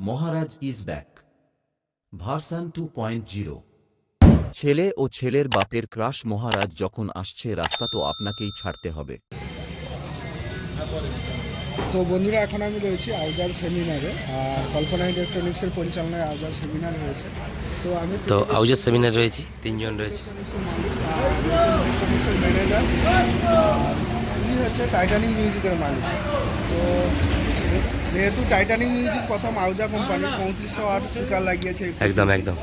Maharaj is back version 2.0। ছেলে ও ছেলের বাপের ক্রাশ মহারাজ যখন আসছে, রাস্তা তো আপনাকেই ছাড়তে হবে। তো বন্ধুরা, এখন আমি রয়েছি আউজার সেমিনারে, আর কল্পনা ইলেকট্রনিক্সের পরিচালনায় আউজার সেমিনার হয়েছে। তো আউজার সেমিনার রয়েছে, তিনজন রয়েছে। ইলেকট্রনিক্সের ম্যানেজার, উনি হচ্ছে টাইটানিক মিউজিকের মালিক। তো যেহেতু টাইটানিক মিউজিক প্রথম আউজা কোম্পানি 3500 ওয়াট স্পিকার লাগিয়েছে, একদম একদম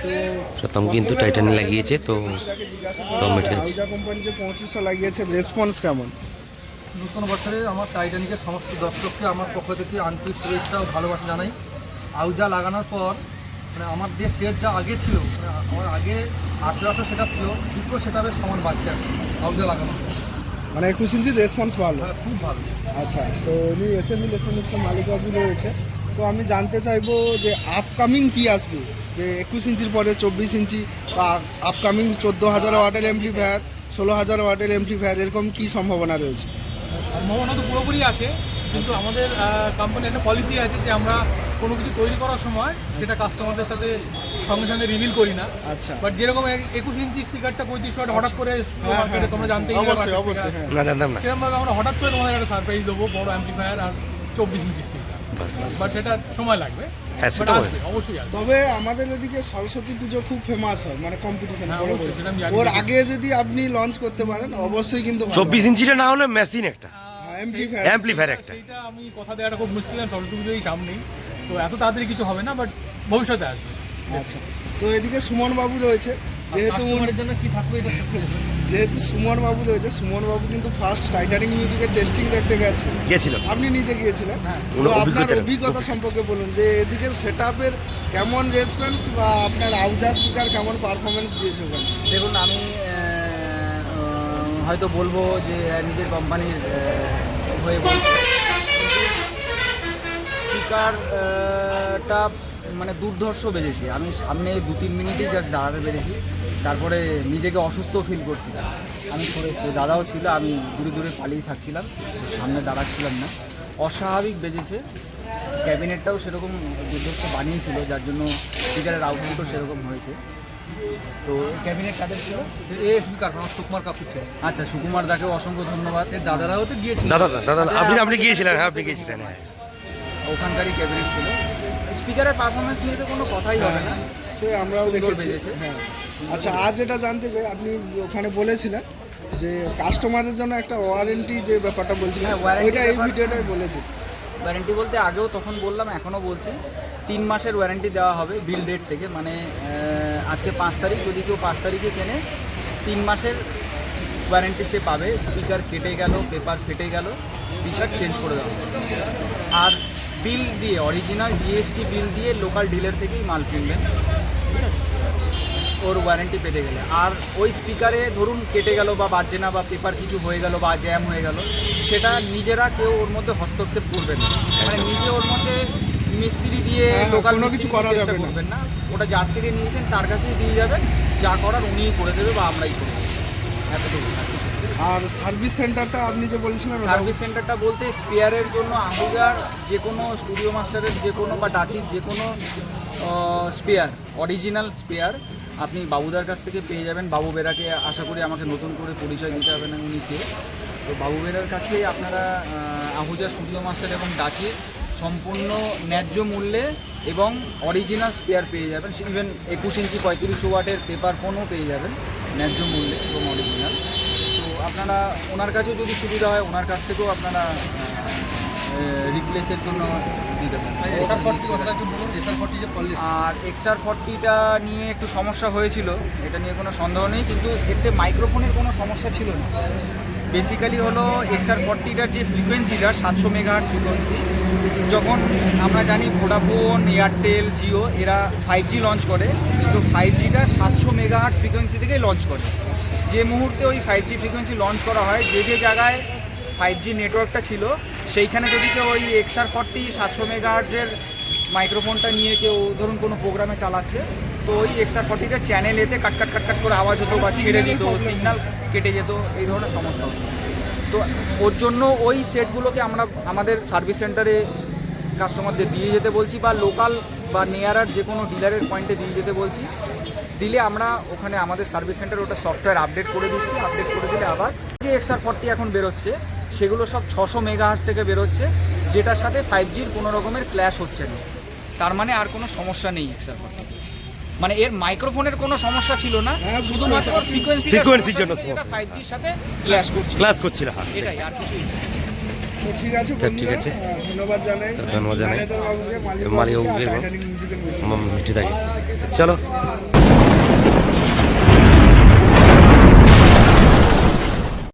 তো প্রথম কিন্তু টাইটানিক লাগিয়েছে। তো আউজা কোম্পানি যে 3500 লাগিয়েছে, রেসপন্স কেমন? নতুন বছরে আমার টাইটানিকের সমস্ত দর্শককে আমার পক্ষ থেকে আন্তরিক শুভেচ্ছা ও ভালোবাসা জানাই। আউজা লাগানোর পর মানে আমার যে সেট যা আগে ছিল, আমার আগে 1800 সেট আপ ছিল, দুটো সেট আপের সমান বাচ্চা আউজা লাগানোর পর, মানে 21 ইঞ্চির রেসপন্স ভালো। হ্যাঁ, খুব ভালো। আচ্ছা, তো উনি এসএম ইলেকট্রনিক্সের মালিকবাবু রয়েছে। তো আমি জানতে চাইবো যে আপকামিং কি আসবে, যে 21 ইঞ্চির পরে 24 ইঞ্চি বা আপকামিং 14,000 ওয়াটের অ্যাম্পলিফায়ার, 16,000 ওয়াটের অ্যাম্পলিফায়ার, এরকম কি সম্ভাবনা রয়েছে? সম্ভাবনা তো পুরোপুরি আছে, কিন্তু আমাদের কোম্পানির একটা পলিসি আছে যে আমরা কোনো কিছু তৈরি করার সময় সেটা কাস্টমারদের সাথে সঙ্গে সঙ্গে রিভিল করি না। আচ্ছা, বাট যেরকম 21 ইঞ্চি স্পিকারটা 3500 ওয়াট হঠাৎ করে মার্কেটে তোমরা জানতেই অবশ্যই অবশ্যই, হ্যাঁ। না জানতাম না। সেরকমভাবে আমরা হঠাৎ করে তোমাদের একটা সারপ্রাইজ দেবো, বড় অ্যাম্পলিফায়ার আর 24 ইঞ্চি স্পিকার। বাট সেটা সময় লাগবে, হ্যাঁ, বাট সেটা আসবে, অবশ্যই আসবে। তবে আমাদের এদিকে সরস্বতী পুজো খুব ফেমাস হয়, মানে কম্পিটিশন হ্যাঁ, বড় বড়। অবশ্যই, সেটা আমি জানি। ওর আগে যদি আপনি লঞ্চ করতে পারেন অবশ্যই কিন্তু ভালো 24 ইঞ্চিটা না হলে মেশিন একটা, অ্যাম্পলিফায়ার। অ্যাম্পলিফায়ার একটা। সেইটা আমি কথা দেওয়াটা খুব মুশকিল, সরস্বতী পুজোই সামনেই, তো এত তাড়াতাড়ি কিছু হবে না, বাট ভবিষ্যতে আসবে। আচ্ছা, তো এদিকে সুমন বাবু রয়েছে। যেহেতু কাস্টমারের জন্য কি থাকবে এটা যেহেতু সুমন বাবু রয়েছে, সুমন বাবু কিন্তু ফার্স্ট টাইটানিক মিউজিকের টেস্টিং দেখতে গেছে, গিয়েছিল। আপনি নিজে গিয়েছিলেন। হ্যাঁ। তো আপনার অভিজ্ঞতা সম্পর্কে বলুন, যে এদিকে সেটআপের কেমন রেসপন্স বা আপনার আউজা স্পিকার কেমন পারফরমেন্স দিয়েছে ওখানে? দেখুন, আমি হয়তো বলবো যে নিজের কোম্পানির হয়ে বলছি, স্পিকারটা মানে দুর্ধর্ষ বেজেছে। আমি সামনে 2-3 মিনিটেই জাস্ট দাঁড়াতে পেরেছি, তারপরে নিজেকে অসুস্থ ফিল করছিলাম। আমি করেছি, দাদাও ছিল, আমি দূরে দূরে পালিয়ে থাকছিলাম, সামনে দাঁড়াচ্ছিলাম না। অস্বাভাবিক বেজেছে। ক্যাবিনেটটাও সেরকম দুর্ধর্ষ বানিয়েছিল, যার জন্য স্পিকারের আউটপুটও সেরকম হয়েছে। তো ক্যাবিনেট কাদের ছিল? স্পিকার সুকুমার কাপুর ছিল। আচ্ছা, সুকুমার দাকেও অসংখ্য ধন্যবাদ। দাদারাও তো গিয়েছিল। দাদা আপনি গিয়েছিলেন? হ্যাঁ, আপনি গিয়েছিলেন। হ্যাঁ, ওখানকারই ক্যাবিনেট ছিল। স্পিকারের পারফরমেন্স নিয়ে তো কোনো কথাই হবে না, সে আমরাও সুন্দর দেখেছি। বেজেছে। হ্যাঁ, আচ্ছা, আজ এটা জানতে চাই, আপনি ওখানে বলেছিলেন যে কাস্টমারের জন্য একটা ওয়ারেন্টি, যে ব্যাপারটা বলছিলেন, হ্যাঁ, warranty ওইটা এই ব্যাপার। ভিডিওটাই বলে দিন। ওয়ারেন্টি বলতে আগেও তখন বললাম, এখনও বলছি, 3 মাসের ওয়ারেন্টি দেওয়া হবে বিল ডেট থেকে। মানে আজকে 5 তারিখ, যদি কেউ 5 তারিখে কেনে, 3 মাসের ওয়ারেন্টি সে পাবে। স্পিকার কেটে গেল, পেপার ফেটে গেল, স্পিকার চেঞ্জ করে দেওয়া হবে। আর বিল দিয়ে, অরিজিনাল জিএসটি বিল দিয়ে লোকাল ডিলার থেকেই মাল কিনবেন, ঠিক আছে, ওর ওয়ারেন্টি পেতে গেলে। আর ওই স্পিকারে ধরুন কেটে গেল বা বাজছে না, বা পেপার কিছু হয়ে গেল বা জ্যাম হয়ে গেল, সেটা নিজেরা কেউ ওর মধ্যে হস্তক্ষেপ করবেন না। মানে নিজে ওর মধ্যে মিস্ত্রি দিয়ে লোকাল কোনো কিছু করা যাবে না। করবেন না। ওটা যার থেকে নিয়েছেন তার কাছেই দিয়ে যাবেন, যা করার উনিই করে দেবে বা আমরাই করে দেবো, এতটুকু। আর সার্ভিস সেন্টারটা আপনি যে বলছিলেন, সার্ভিস সেন্টারটা বলতে স্পেয়ারের জন্য আহুজার যে কোনো, স্টুডিও মাস্টারের যে কোনো, বা ডাচির যে কোনো স্পেয়ার, অরিজিনাল স্পেয়ার আপনি বাবুদার কাছ থেকে পেয়ে যাবেন। বাবু বেরাকে আশা করি আমাকে নতুন করে পরিচয় দিতে হবে না, উনি কে। তো বাবু বেরার কাছে আপনারা আহুজা স্টুডিও মাস্টার এবং ডাচির সম্পূর্ণ ন্যায্য মূল্যে এবং অরিজিনাল স্পেয়ার পেয়ে যাবেন। ইভেন 21 ইঞ্চি 3500 ওয়াটের পেপার ফোনও পেয়ে যাবেন ন্যায্য মূল্যে এবং অরিজিনাল। তো আপনারা ওনার কাছেও যদি সুবিধা হয়, ওনার কাছ থেকেও আপনারা রিপ্লেসের জন্য দিতে পারেন। আর XR40টা নিয়ে একটু সমস্যা হয়েছিল, এটা নিয়ে কোনো সন্দেহ নেই, কিন্তু এতে মাইক্রোফোনের কোনো সমস্যা ছিল না। বেসিক্যালি হলো XR40টার যে ফ্রিকোয়েন্সিটা 700 মেগাহার্টজ ফ্রিকোয়েন্সি, যখন আমরা জানি ভোডাফোন, এয়ারটেল, জিও এরা 5G লঞ্চ করে, তো 5Gটা 700 মেগাহার্টজ ফ্রিকোয়েন্সি থেকেই লঞ্চ করে। যে মুহূর্তে ওই 5G ফ্রিকোয়েন্সি লঞ্চ করা হয়, যে যে জায়গায় 5G নেটওয়ার্কটা ছিল, সেইখানে যদি কেউ ওই XR40 700 মেগাহার্টজের মাইক্রোফোনটা নিয়ে কেউ ধরুন কোনো প্রোগ্রামে চালাচ্ছে, তো ওই XR40টার চ্যানেল এতে কাট করে আওয়াজ হতো বা ছেড়ে দিত, সিগন্যাল কেটে যেত, এই ধরনের সমস্যা হতো। তো ওর জন্য ওই সেটগুলোকে আমরা আমাদের সার্ভিস সেন্টারে কাস্টমারদের দিয়ে যেতে বলছি, বা লোকাল বা নিয়ারার যে কোনো ডিলারের পয়েন্টে দিয়ে যেতে বলছি। দিলে আমরা ওখানে আমাদের সার্ভিস সেন্টার ওটা সফটওয়্যার আপডেট করে দিচ্ছি। আপডেট করে দিলে আবার যে XR40 এখন বেরোচ্ছে সেগুলো সব 600 মেগাহার্টজ থেকে বেরোচ্ছে, যেটার সাথে 5Gর কোনো রকমের ক্ল্যাশ হচ্ছে না। তার মানে আর কোনো সমস্যা নেই XR40, মানে এর মাইক্রোফোনের কোনো সমস্যা ছিল না, হ্যাঁ, বুঝতে শুধুমাত্র পারছি। Frequency-র জন্য এটা সমস্যা। 5Gর সাথে ক্ল্যাশ করছে, ক্লাস করছিল, হ্যাঁ এটাই আর কিছুই না। তো ঠিক আছে ঠিক বন্ধুরা, আছে। ধন্যবাদ জানাই তো ধন্যবাদ জানাই। ম্যানেজার বাবুকে, মালিক মালিক বাবুকে আর বাবুকে এবং টাইটানিক মিউজিকের মিষ্টি থাকে। চলো।